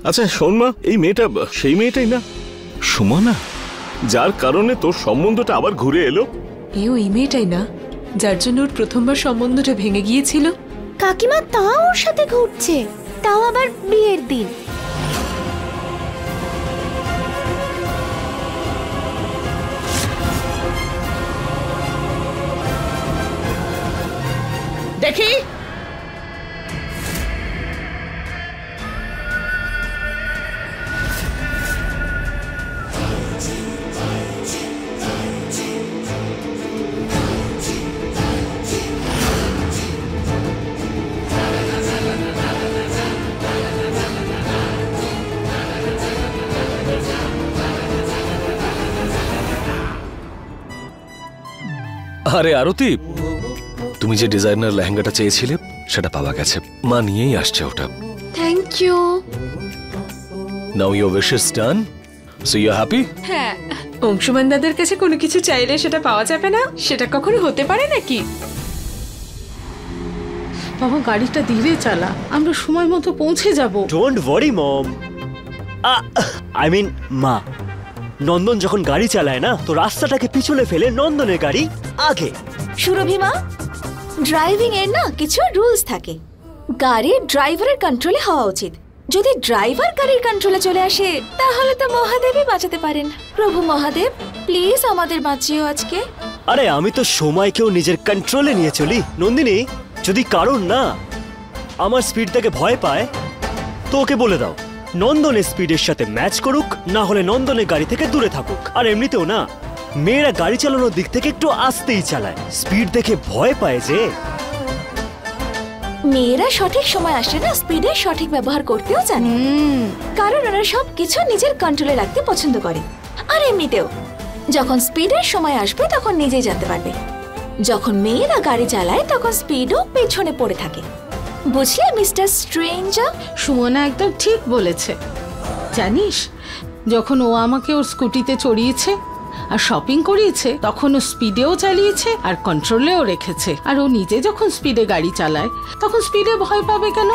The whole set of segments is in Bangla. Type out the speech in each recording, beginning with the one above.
আচ্ছা শোন মা, এই মেয়েটা সেই মেয়েটাই না সুমনা, যার কারণে তোর সম্বন্ধটা আবার ঘুরে এলো? এই মেয়েটাই না যার জন্য ওর প্রথমবার সম্বন্ধটা ভেঙে গিয়েছিল? কাকিমা তাও ওর সাথে ঘুরছে, তাও আবার বিয়ের দিন। দেখি আরে আরতি, তুমি যে ডিজাইনার লেহেঙ্গাটা চেয়েছিলে সেটা পাওয়া গেছে, মা নিয়েই আসছে ওটা। Thank you. Now your wish is done, so you are happy? হ্যাঁ, অংশুমান দাদার কাছে কোনো কিছু চাইলে সেটা পাওয়া যাবে না, সেটা কখনো হতে পারে নাকি? বাবা গাড়িটা ধীরে চালা, আমরা সময় মতো পৌঁছে যাব। Don't worry mom. I mean মা, নন্দন যখন গাড়ি চালায় না তো রাস্তাটাকে পিছনে ফেলে নন্দনের গাড়ি আগে। সুরভিমা, ড্রাইভিং এর না কিছু রুলস থাকে। গাড়ির ড্রাইভারের কন্ট্রোলে হওয়া উচিত। যদি ড্রাইভার গাড়ির কন্ট্রোলে চলে আসে তাহলে তো মহাদেবই বাঁচাতে পারেন। প্রভু মহাদেব, প্লিজ আমাদের বাঁচিও আজকে। আরে আমি তো সময়কেও নিজের কন্ট্রোলে নিয়ে চলি নন্দিনী। যদি কারণ না আমার স্পিড থেকে ভয় পায় তো ওকে বলে দাও নন্দনের স্পিডের সাথে ম্যাচ করুক, না হলে নন্দনের গাড়ি থেকে দূরে থাকুক। আর এমনিতেও না, মেয়েরা গাড়ি চালানোর দিক থেকে একটু আস্তেই চালায়, স্পিড দেখে ভয় পায় যে। মেয়েরা সঠিক সময় আসে না, স্পিডের সঠিক ব্যবহার করতেও জানে, কারণ ওরা সবকিছু নিজের কন্ট্রোলে রাখতে পছন্দ করে। আর এমনিতেও যখন স্পিডের সময় আসবে তখন নিজেই জানতে পারবে। যখন মেয়েরা গাড়ি চালায় তখন স্পিডও পেছনে পড়ে থাকে। বুঝলে মিস্টার স্ট্রেঞ্জার? সুমনা একদম ঠিক বলেছে। জানিস, যখন ও আমাকে ওর স্কুটিতে চড়িয়েছে আর শপিং করিয়েছে তখন ও স্পিডেও চালিয়েছে আর কন্ট্রোলেও রেখেছে। আর ও নিজে যখন স্পিডে গাড়ি চালায় তখন স্পিডে ভয় পাবে কেন?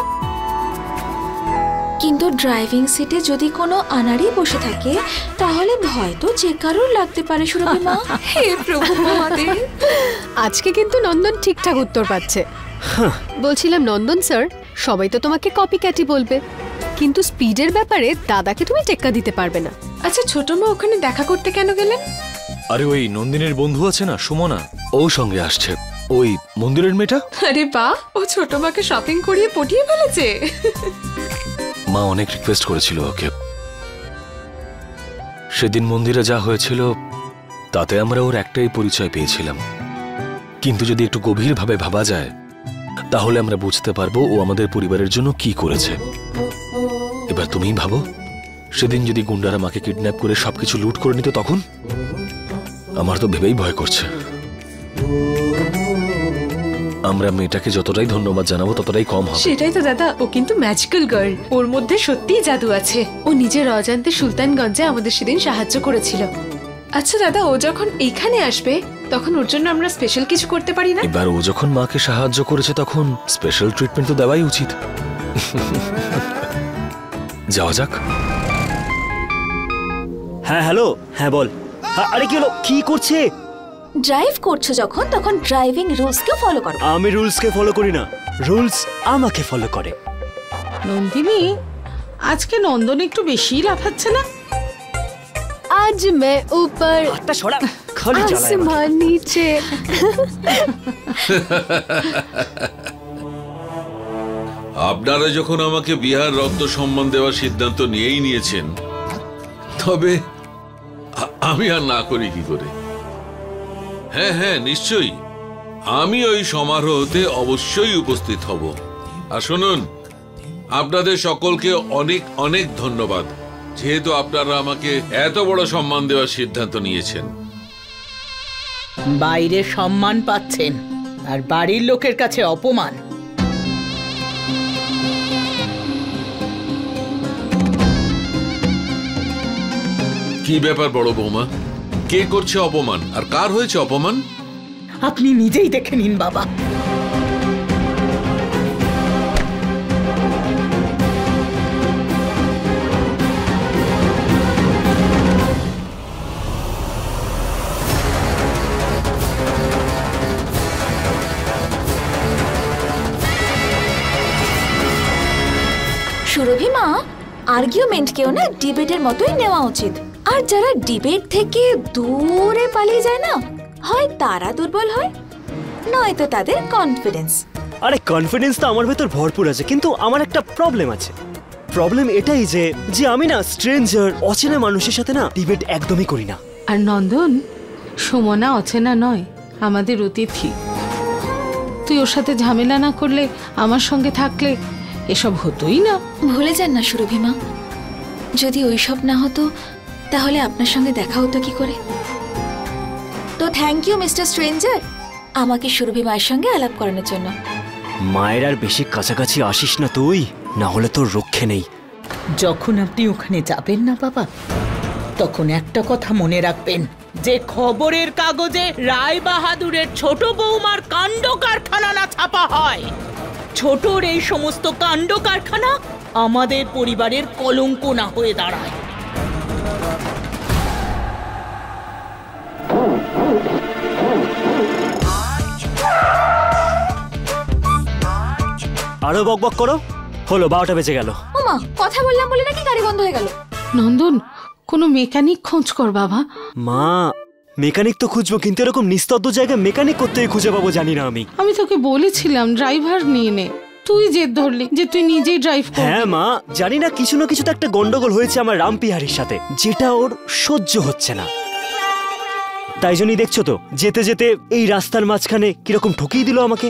কিন্তু ড্রাইভিং সিটে যদি কোনো আনাড়ি বসে থাকে তাহলে ভয় তো যে কারোর লাগতে পারে। সুরভিমা, হে প্রভু মহাদেব। আজকে কিন্তু নন্দন ঠিকঠাক উত্তর পাচ্ছে। বলছিলাম নন্দন স্যার, সবাই তো তোমাকে কপি ক্যাটি বলবে, কিন্তু স্পিডের ব্যাপারে দাদাকে তুমি টেক্কা দিতে পারবে না। আচ্ছা ছোট মা ওখানে দেখা করতে কেন গেলেন? আরে ওই নন্দিনীর বন্ধু আছে না সুমনা, ও সঙ্গে আসছে, ওই মন্দিরের মেয়েটা। আরে বাহ, ও ছোট মাকে শপিং করিয়ে পটিয়ে ফেলেছে। মা অনেক রিকোয়েস্ট করেছিল ওকে। সেদিন মন্দিরে যা হয়েছিল তাতে আমরা ওর একটাই পরিচয় পেয়েছিলাম, কিন্তু যদি একটু গভীরভাবে ভাবা যায় তাহলে আমরা বুঝতে পারবো ও আমাদের পরিবারের জন্য কি করেছে। এবার তুমিই ভাবো, সেদিন যদি গুন্ডারা মাকে কিডন্যাপ করে সবকিছু লুট করে নিত তখন? আমার তো ভেবেই ভয় করছে। আমরা মেয়েটাকে যতটাই ধন্যবাদ জানাবো ততটাই কম হবে। সেটাই তো দাদা, ও কিন্তু ম্যাজিক্যাল গার্ল, ওর মধ্যে সত্যিই জাদু আছে। ও নিজের অজান্তে সুলতানগঞ্জে আমাদের সেদিন সাহায্য করেছিল। আচ্ছা দাদা, ও যখন এইখানে আসবে তখন ওর জন্য আমরা স্পেশাল কিছু করতে পারি না? এবার ও যখন মাকে সাহায্য করেছে তখন স্পেশাল ট্রিটমেন্ট তো দেওয়াই উচিত। যাওয়া যাক। হ্যাঁ হ্যালো, হ্যাঁ বল। আরে কি হলো, কি করছে? ড্রাইভ করছো যখন তখন ড্রাইভিং রুলসকে ফলো করো। আমি রুলসকে ফলো করি না, রুলস আমাকে ফলো করে। নন্দিনী, আজকে নন্দন একটু বেশি লাফাচ্ছে না? আজ মে উপর হাতটা সরা, খালি চালায়। আসমান নিচে। আপনারা যখন আমাকে বিহার রত্ন সম্মান দেওয়ার সিদ্ধান্ত নিয়েই নিয়েছেন, তবে আমি আর না করি কি করে? হ্যাঁ হ্যাঁ নিশ্চয়ই, আমি ওই সমারোহতে অবশ্যই উপস্থিত হব। আর শুনুন, আপনাদের সকলকে অনেক অনেক ধন্যবাদ, যেহেতু আপনারা আমাকে এত বড় সম্মান দেওয়ার সিদ্ধান্ত নিয়েছেন। বাইরে সম্মান পাচ্ছেন আর বাড়ির লোকের কাছে অপমান। কি ব্যাপার বড় বৌমা, কে করছে অপমান আর কার হয়েছে অপমান? আপনি নিজেই দেখে নিন বাবা। সুরভি মা, আর্গুমেন্টকেও না ডিবেটের মতোই নেওয়া উচিত। আর যারা ডিবেট থেকে দূরে পালিয়ে যায় না, হয় তারা দুর্বল হয়, নয়তো তাদের কনফিডেন্স। আরে কনফিডেন্স তো আমার ভেতর ভরপুর আছে, কিন্তু আমার একটা প্রবলেম আছে। প্রবলেম এটাই যে আমি না স্ট্রেঞ্জার, অচেনা মানুষের সাথে না ডিবেট একদমই করি না। আর নন্দন, সুমনা অচেনা নয়, আমাদের অতিথি। তুই ওর সাথে ঝামেলা না করলে, আমার সঙ্গে থাকলে এসব হতোই না। ভুলে যান না সুরভি মা, যদি ওইসব না হতো তাহলে আপনার সঙ্গে দেখা হতো কি করে? তো থ্যাংক ইউ মিস্টার স্ট্রেঞ্জার, আমাকে সুরভি মায়ের সঙ্গে আলাপ করানোর জন্য। মায়ের আর বেশি কাছাকাছি আসিস না তুই, না হলে তোর রক্ষে নেই। যখন আপনি ওখানে যাবেন না বাবা, তখন একটা কথা মনে রাখবেন, যে খবরের কাগজে রায় বাহাদুরের ছোট বৌমার কাণ্ড কারখানা না ছাপা হয়, ছোটর এই সমস্ত কাণ্ড কারখানা আমাদের পরিবারের কলঙ্ক না হয়ে দাঁড়ায়। আরো বকবক করো, হলো 12টা বেজে গেল। ওমা, কথা বললাম বলে নাকি গাড়ি বন্ধ হয়ে গেল? নন্দন, কোনো মেকানিক খোঁজ কর বাবা। মা, মেকানিক তো খুঁজবো, কিন্তু এরকম নিস্তব্ধ জায়গায় মেকানিক করতেই খুঁজে পাবো জানি না আমি। আমি তোকে বলেছিলাম ড্রাইভার নিয়ে নে, তুই জেদ ধরলি যে তুই নিজেই ড্রাইভ কর। হ্যাঁ মা, জানি না কিছু না কিছু তো একটা গন্ডগোল হয়েছে আমার রামপিহারির সাথে, যেটা ওর সহ্য হচ্ছে না। তাই জন্যই দেখছো তো, যেতে যেতে এই রাস্তার মাঝখানে কিরকম ঠকিয়ে দিল আমাকে।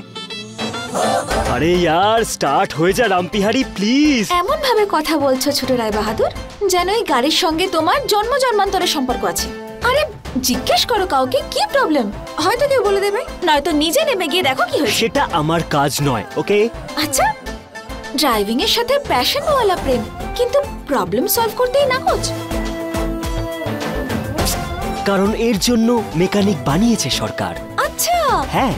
আরে ইয়ার, স্টার্ট হয়ে যা রামপিহারি প্লিজ। এমন ভাবে কথা বলছো ছোট রায় বাহাদুর, যেন এই গাড়ির সঙ্গে তোমার জন্ম জন্মান্তরের সম্পর্ক আছে। আরে জিজ্ঞেস করো কাউকে কি প্রবলেম, হয়তো কেউ বলে দেবে, নয়তো নিজে নেমে গিয়ে দেখো কি হয়েছে। সেটা আমার কাজ নয়, ওকে? আচ্ছা, ড্রাইভিং এর সাথে প্যাশনওয়ালা প্রেম, কিন্তু প্রবলেম সলভ করতেই নাকচ। কারণ এর জন্য মেকানিক বানিয়েছে সরকার। আচ্ছা, হ্যাঁ,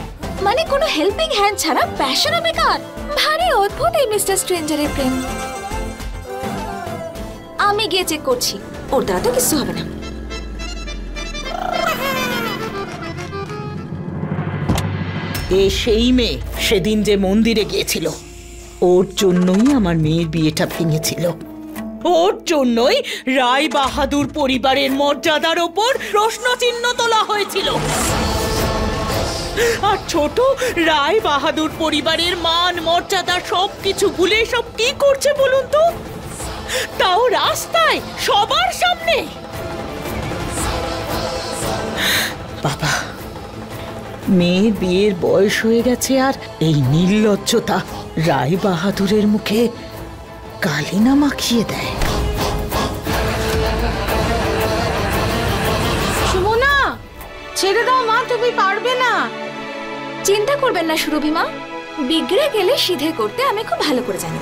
মানে কোনো হেল্পিং হ্যান্ড ছাড়া প্যাশনও বেকার। ভারী অদ্ভুত এই মিস্টার স্ট্রেঞ্জারের প্রেম। আমি গিয়ে চেক করছি, ওর দ্বারা তো কিছু হবে না। এ সেই মেয়ে সেদিন যে মন্দিরে গিয়েছিল, ওর জন্যই আমার মেয়ের বিয়েটা ভেঙেছিল। ওর জন্যই রায় বাহাদুর পরিবারের মর্যাদার ওপর প্রশ্নচিহ্ন তোলা হয়েছিল। আর ছোট রায় বাহাদুর পরিবারের মান মর্যাদা সবকিছু ভুলে সব কি করছে বলুন তো, তাও রাস্তায় সবার সামনে। বাবা, মেয়ের বিয়ের বয়স হয়ে গেছে, আর এই নির্লজ্জতা রায় বাহাদুরের মুখে কালিনা মাখিয়ে দেয়। সুমনা, ছেড়ে দাও মা, তুমি পারবে না। চিন্তা করবেন না সুরভি মা, বিগড়ে গেলে সিধে করতে আমি খুব ভালো করে জানি।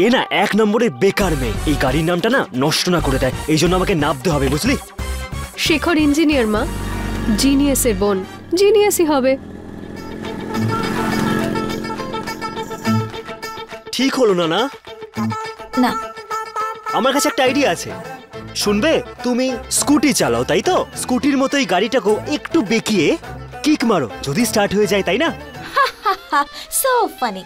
এ না 1 নম্বরের বেকার মেয়ে, এই গাড়ির নামটা না নষ্ট না করে দেয়, এই জন্য আমাকে নামতে হবে, বুঝলি? শেখর ইঞ্জিনিয়ার মা, জিনিয়াসের বোন, জিনিয়াসই হবে। ঠিক হলো না? না না, আমার কাছে একটা আইডিয়া আছে, শুনবে? তুমি স্কুটি চালাও, তাই তো? স্কুটির মতো এই গাড়িটাকেও একটু বেঁকিয়ে কিক মারো, যদি স্টার্ট হয়ে যায়, তাই না? So funny.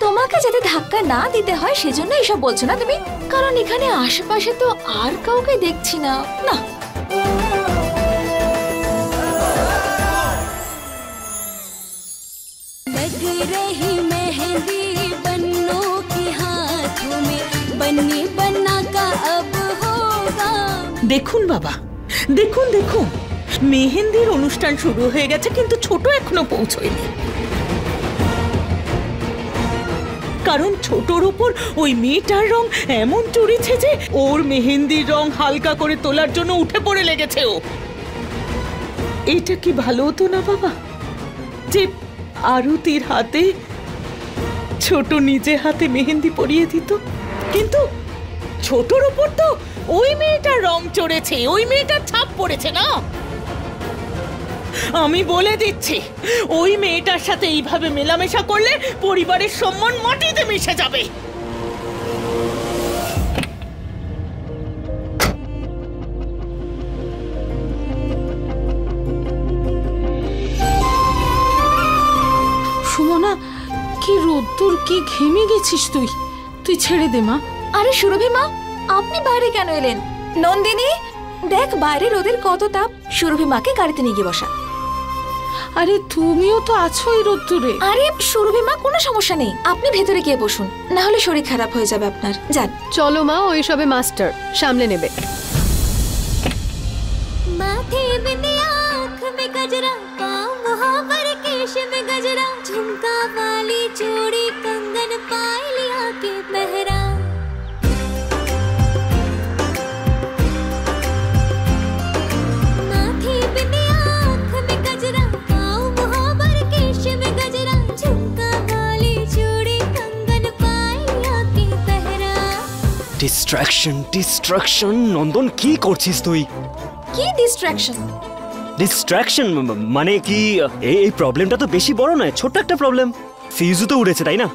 তোমাকে যাতে ধাক্কা না দিতে হয় সেজন্য এসব বলছো না তুমি? কারণ এখানে আশেপাশে তো আর কাউকে দেখছি না। না, দেখুন বাবা, দেখুন দেখুন, মেহেন্দির অনুষ্ঠান শুরু হয়ে গেছে, কিন্তু ছোট এখনো পৌঁছয়নি। কারণ ছোটর উপর ওই মেয়েটার রং এমন চড়েছে যে ওর মেহেন্দির রং হালকা করে তোলার জন্য উঠে পড়ে লেগেছে ও। এটা কি ভালো হতো না বাবা, যে আরতির হাতে ছোট নিজে হাতে মেহেন্দি পরিয়ে দিত? কিন্তু ছোটর উপর তো ওই মেয়েটার রং চড়েছে, ওই মেয়েটার ছাপ পড়েছে না। আমি বলে দিচ্ছি, ওই মেয়েটার সাথে এইভাবে মেলামেশা করলে পরিবারের সম্মান মাটিতে মিশে যাবে। সুমনা, কি রোদ্দুর, কি ঘেমে গেছিস তুই, তুই ছেড়ে দে মা। আরে সুরভি মা, আপনি বাইরে কেন এলেন? নন্দিনী দেখ বাইরে রোদের কত তাপ, সুরভি মাকে গাড়িতে নিয়ে গিয়ে বসা। আরে তুমিও তো আছো এই রোদ্দুরে। আরে সুরভি মা, কোনো সমস্যা নেই, আপনি ভেতরে গিয়ে বসুন, না হলে শরীর খারাপ হয়ে যাবে আপনার। যান। চলো মা, ওই সবে মাস্টার সামলে নেবে। माथे बिंदिया आँख में गजरा पाँव मुहावर केश में गजरा झुमका वाली चूड़ी कंगन पायलिया के पहरा माथे बिंदिया आँख में गजरा पाँव मुहावर केश में गजरा झुमका वाली चूड़ी कंगन पायलिया के पहरा। ডিস্ট্রাকশন নন্দন, কি করছিস তুই? কি ডিস্ট্রাকশন? ডিস্ট্রাকশন মানে কি? এই প্রবলেমটা তো বেশি বড় নয়, ছোট্ট একটা প্রবলেম। ফিউজও তো উড়েছে, তাই না?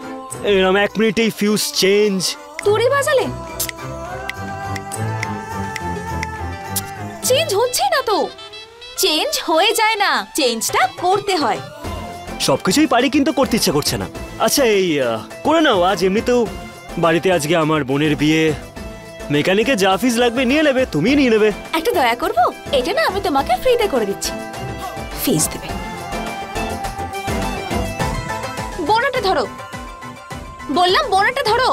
এরকম 1 মিনিটেই ফিউজ চেঞ্জ। তুড়ি বাজালে চেঞ্জ হচ্ছে না তো। চেঞ্জ হয়ে যায় না, চেঞ্জটা করতে হয়। সবকিছুই পারি কিন্তু করতে ইচ্ছা করছে না। আচ্ছা এই করে নাও, আজ এমনিতেও বাড়িতে আজকে আমার বোনের বিয়ে, মেকানিকে যা ফিজ লাগবে নিয়ে নেবে, তুমি নিয়ে নেবে। একটা দয়া করবো, এটা না আমি তোমাকে ফ্রিতে করে দিচ্ছি, ফিজ দেবে। বোনাটা ধরো, বললাম বোনাটা ধরো।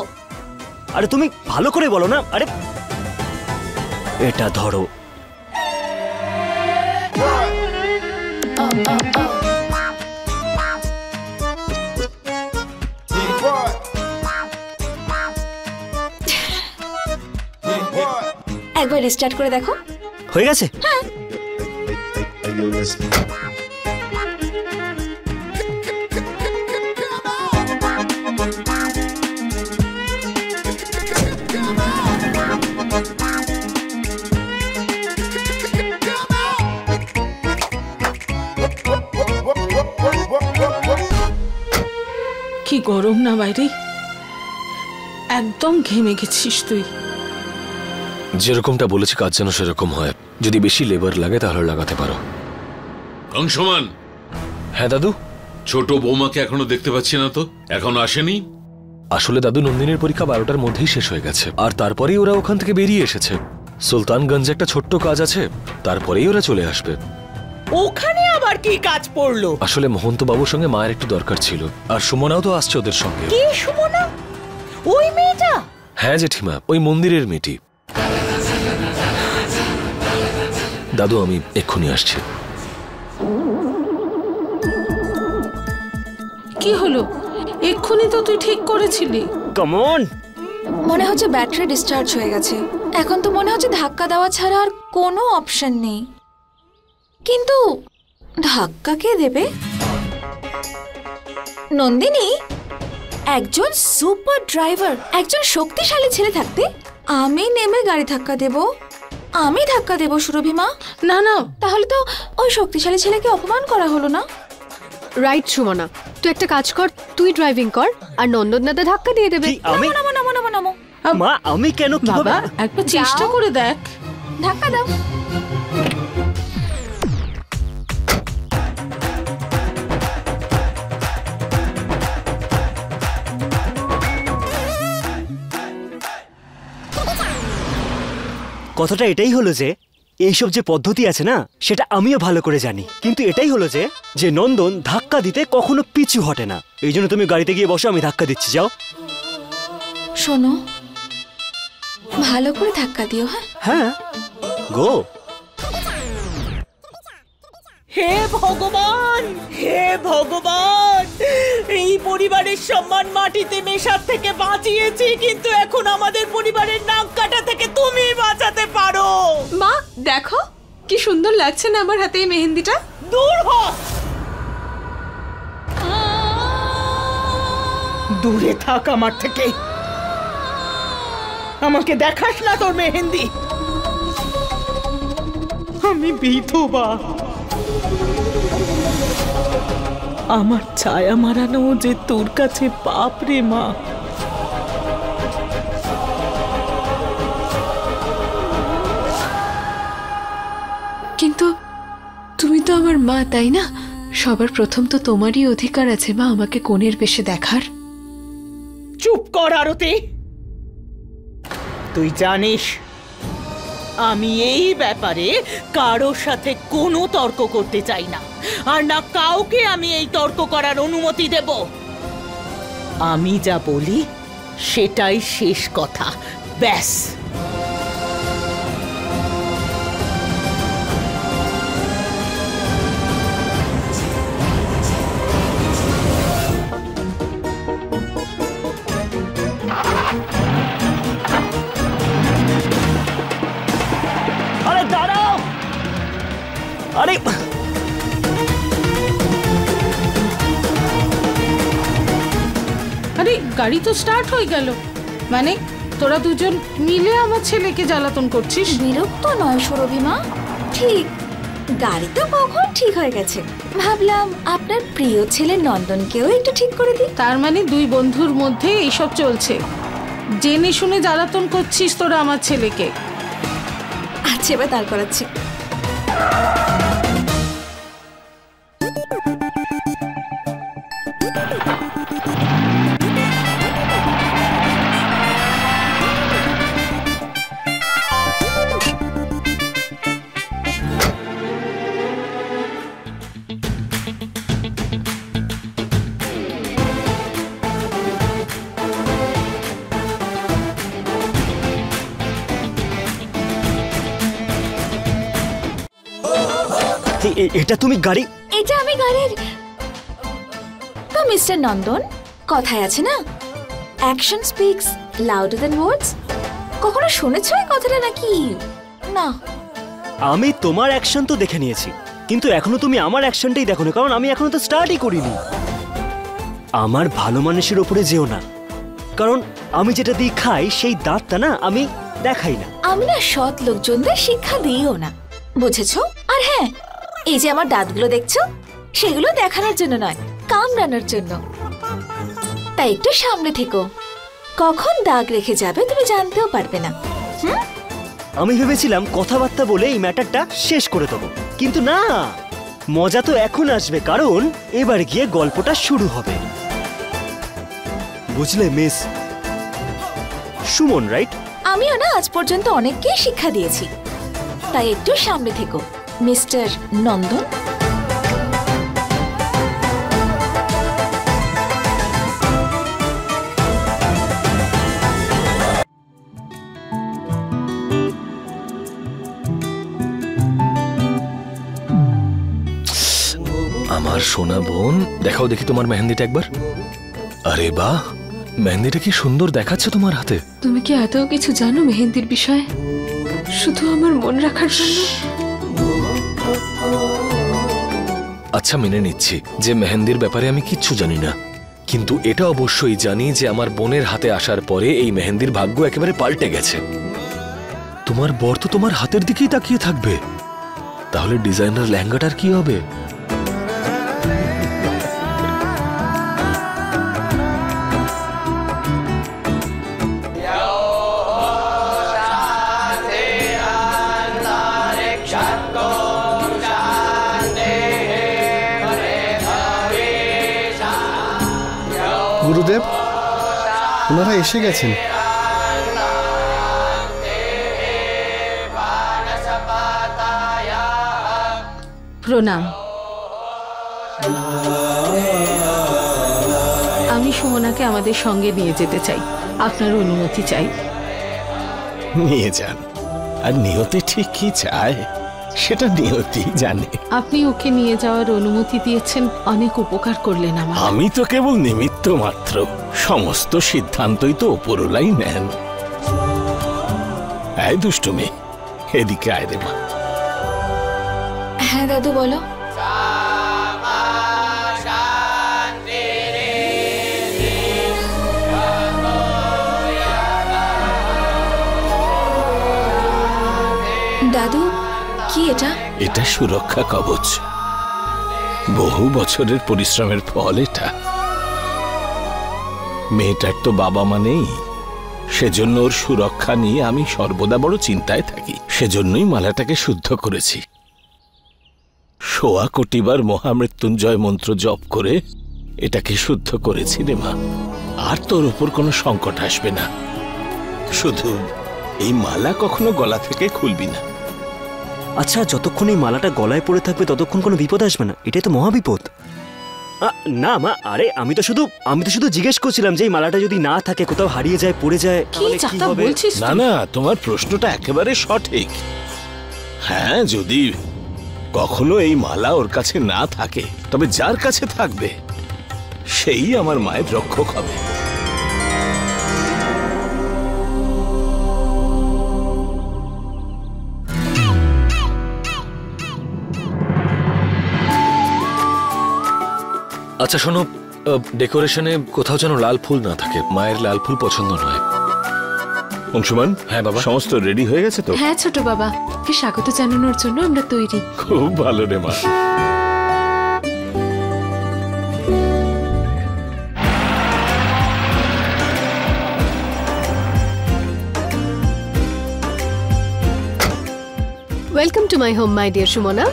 আরে তুমি ভালো করে বলো না। আরে এটা ধরো। একবার রিস্টার্ট করে দেখো। হয়ে গেছে? হ্যাঁ। কি গরম না বাইরে, একদম ঘেমে গেছিস তুই। যেরকমটা বলেছি কাজ যেন সেরকম হয়, যদি বেশি লেবার লাগে তাহলে লাগাতে পারো। অংশমান। হ্যাঁ দাদু। ছোট বৌমাকে এখনো দেখতে পাচ্ছি না তো, এখনো আসেনি? আসলে দাদু নন্দিনীর পরীক্ষা 12টার মধ্যেই শেষ হয়ে গেছে, আর তারপরেই ওরা ওখান থেকে বেরিয়ে এসেছে। সুলতানগঞ্জে একটা ছোট্ট কাজ আছে, তারপরেই ওরা চলে আসবে। ওখানে আবার কি কাজ পড়লো? আসলে মহন্ত বাবুর সঙ্গে মায়ের একটু দরকার ছিল, আর সুমনাও তো আসছে ওদের সঙ্গে। কি সুমনা? ওই মেয়েটা? হ্যাঁ জেঠিমা, ওই মন্দিরের মেয়েটি। দাদু আমি এক্ষুনি আসছি। কি হলো? এক্ষুনি তো তুই ঠিক করেছিলি। Come on. মনে হচ্ছে ব্যাটারি ডিসচার্জ হয়ে গেছে, এখন তো মনে হচ্ছে ধাক্কা দেওয়া ছাড়া আর কোনো অপশন নেই। কিন্তু ধাক্কা কে দেবে? নন্দিনী, একজন সুপার ড্রাইভার, একজন শক্তিশালী ছেলে থাকতে আমি নেমে গাড়ি ধাক্কা দেব? আমি ধাক্কা দেব সুরভি মা? না না, তাহলে তো ওই শক্তিশালী ছেলেকে অপমান করা হলো না? রাইট সুমনা, তুই একটা কাজ কর, তুই ড্রাইভিং কর আর নন্দন দাদা ধাক্কা দিয়ে দেবে। আমি নামো নামো নামো নামো। মা আমি কেন? বাবা একবার চেষ্টা করে দেখ। ধাক্কা দাও। কথাটা এটাই হলো যে এইসব যে পদ্ধতি আছে না, সেটা আমিও ভালো করে জানি, কিন্তু এটাই হলো যে নন্দন ধাক্কা দিতে কখনো পিছু হটে না। এই জন্য তুমি গাড়িতে গিয়ে বসো, আমি ধাক্কা দিচ্ছি, যাও। শোনো, ভালো করে ধাক্কা দিও। হ্যাঁ হ্যাঁ, গো। হে ভগবান, হে ভগবান, এই পরিবারের সম্মান মাটিতে মেশার থেকে বাঁচিয়েছি, কিন্তু এখন আমাদের পরিবারের নাক কাটা থেকে তুমি বাঁচাতে পারো। মা দেখো কি সুন্দর লাগছে না আমার হাতে এই মেহেন্দিটা। দূর হ, দূরে থাক আমার থেকে, আমাকে দেখাস না তোর মেহেন্দি। আমি বিধবা, আমার ছায়া মারানো যে তোর কাছে পাপ রে মা। কিন্তু তুমি তো আমার মা, তাই না? সবার প্রথম তো তোমারই অধিকার আছে মা আমাকে কোণের বেশে দেখার। কর আরতি। তুই জানিস আমি এই ব্যাপারে কারোর সাথে কোনো তর্ক করতে চাই না, আর না কাউকে আমি এই তর্ক করার অনুমতি দেব। আমি যা বলি সেটাই শেষ কথা, ব্যাস। আরে দাঁড়াও, আরে আরে গাড়ি তো স্টার্ট হয়ে গেল, মানে তোরা দুজন মিলে আমার ছেলেকে জ্বালাতন করছিস? বিরক্ত নয় সুরভিমা, ঠিক গাড়ি তো কখন ঠিক হয়ে গেছে, ভাবলাম আপনার প্রিয় ছেলে নন্দনকেও একটু ঠিক করে দিই। তার মানে দুই বন্ধুর মধ্যে এইসব চলছে, জেনে শুনে জ্বালাতন করছিস তোরা আমার ছেলেকে। আচ্ছা এবার দাঁড় করাচ্ছি। এটা তুমি গাড়ি? এটা আমি গাড়ির তো মিস্টার নন্দন, কথায় আছে না, অ্যাকশন স্পিক্স লাউডার দ্যান ওয়ার্ডস। কখনো শুনেছো এই কথাটা নাকি? না। আমি তোমার অ্যাকশন তো দেখে নিয়েছি, কিন্তু এখনো তুমি আমার অ্যাকশনটাই দেখো না, কারণ আমি এখনো তো স্টার্টই করিনি। আমার ভালো মানুষের উপরে যেও না, কারণ আমি যেটা দিয়ে খাই সেই দাঁতটা না আমি দেখাই না। আমি না সৎ লোকজনদের শিক্ষা দিইও না, বুঝেছো? আর হ্যাঁ, এই যে আমার দাঁতগুলো দেখছো, সেগুলো দেখানোর জন্য নয়, কামড়ানোর জন্য। তাই একটু সামনে থেকো, কখন দাগ রেখে যাবে তুমি জানতেও পারবে না। আমি ভেবেছিলাম কথাবার্তা বলে এই ম্যাটারটা শেষ করে দেবো, কিন্তু না, মজা তো এখন আসবে, কারণ এবার গিয়ে গল্পটা শুরু হবে। বুঝলে মিস সুমন, রাইট? আমিও না আজ পর্যন্ত অনেককে শিক্ষা দিয়েছি, তাই একটু সামনে থেকো মিস্টার নন্দন। আমার সোনা বোন, দেখাও দেখি তোমার মেহেন্দিটা একবার। আরে বাহ, মেহেন্দিটা কি সুন্দর দেখাচ্ছে তোমার হাতে। তুমি কি এত কিছু জানো মেহেন্দির বিষয়ে, শুধু আমার মন রাখার জন্য? আচ্ছা মেনে নিচ্ছি যে মেহেন্দির ব্যাপারে আমি কিচ্ছু জানি না, কিন্তু এটা অবশ্যই জানি যে আমার বোনের হাতে আসার পরে এই মেহেন্দির ভাগ্য একেবারে পাল্টে গেছে। তোমার বর তো তোমার হাতের দিকেই তাকিয়ে থাকবে, তাহলে ডিজাইনার লেহেঙ্গাটার কি হবে? গুরুদেব, ওনারা এসে গেছেন। প্রণাম। আমি সুমনাকে আমাদের সঙ্গে নিয়ে যেতে চাই, আপনার অনুমতি চাই। নিয়ে যান, আর নিয়তি ঠিক কি চায় সেটা নিয়তি জানে। আপনি ওকে নিয়ে যাওয়ার অনুমতি দিয়েছেন, অনেক উপকার করলেন আমার। আমি তো কেবল নিমিত্ত মাত্র, সমস্ত সিদ্ধান্তই তো ওপরওয়ালাই নেন। এই দুষ্টু মেয়ে, এদিকে আয় রে মা। হ্যাঁ দাদু বলো। দাদু কি এটা? এটা সুরক্ষা কবচ, বহু বছরের পরিশ্রমের ফল এটা। মেয়েটার তো বাবা মা নেই, সেজন্য ওর সুরক্ষা নিয়ে আমি সর্বদা বড় চিন্তায় থাকি। সেজন্যই মালাটাকে শুদ্ধ করেছি। 100 কোটিবার মহামৃত্যুঞ্জয় মন্ত্র জপ করে এটাকে শুদ্ধ করেছি রে মা। আর তোর ওপর কোনো সংকট আসবে না। শুধু এই মালা কখনো গলা থেকে খুলবি না। আচ্ছা, যতক্ষণ এই মালাটা গলায় পড়ে থাকবে ততক্ষণ কোনো বিপদ আসবে না? এটাই তো মহাবিপদ। না মা, আরে আমি তো শুধু জিজ্ঞেস করছিলাম যে এই মালাটা যদি না থাকে, কোথাও হারিয়ে যায়, পড়ে যায়, তাহলে কি হবে? না না, তোমার প্রশ্নটা একেবারে সঠিক। হ্যাঁ, যদি কখনো এই মালা ওর কাছে না থাকে, তবে যার কাছে থাকবে সেই আমার মায়ের রক্ষক হবে। আচ্ছা শোনো, ডেকোরেশনে কোথাও যেন লাল ফুল না থাকে। মায়ের লাল ফুল পছন্দ নয়। অংশুমান, হ্যাঁ বাবা। সমস্ত রেডি হয়ে গেছে তো? হ্যাঁ ছোট বাবা, কে স্বাগত জানানোর জন্য আমরা তৈরি। খুব ভালো রে মা। Welcome to my home my dear Sumana.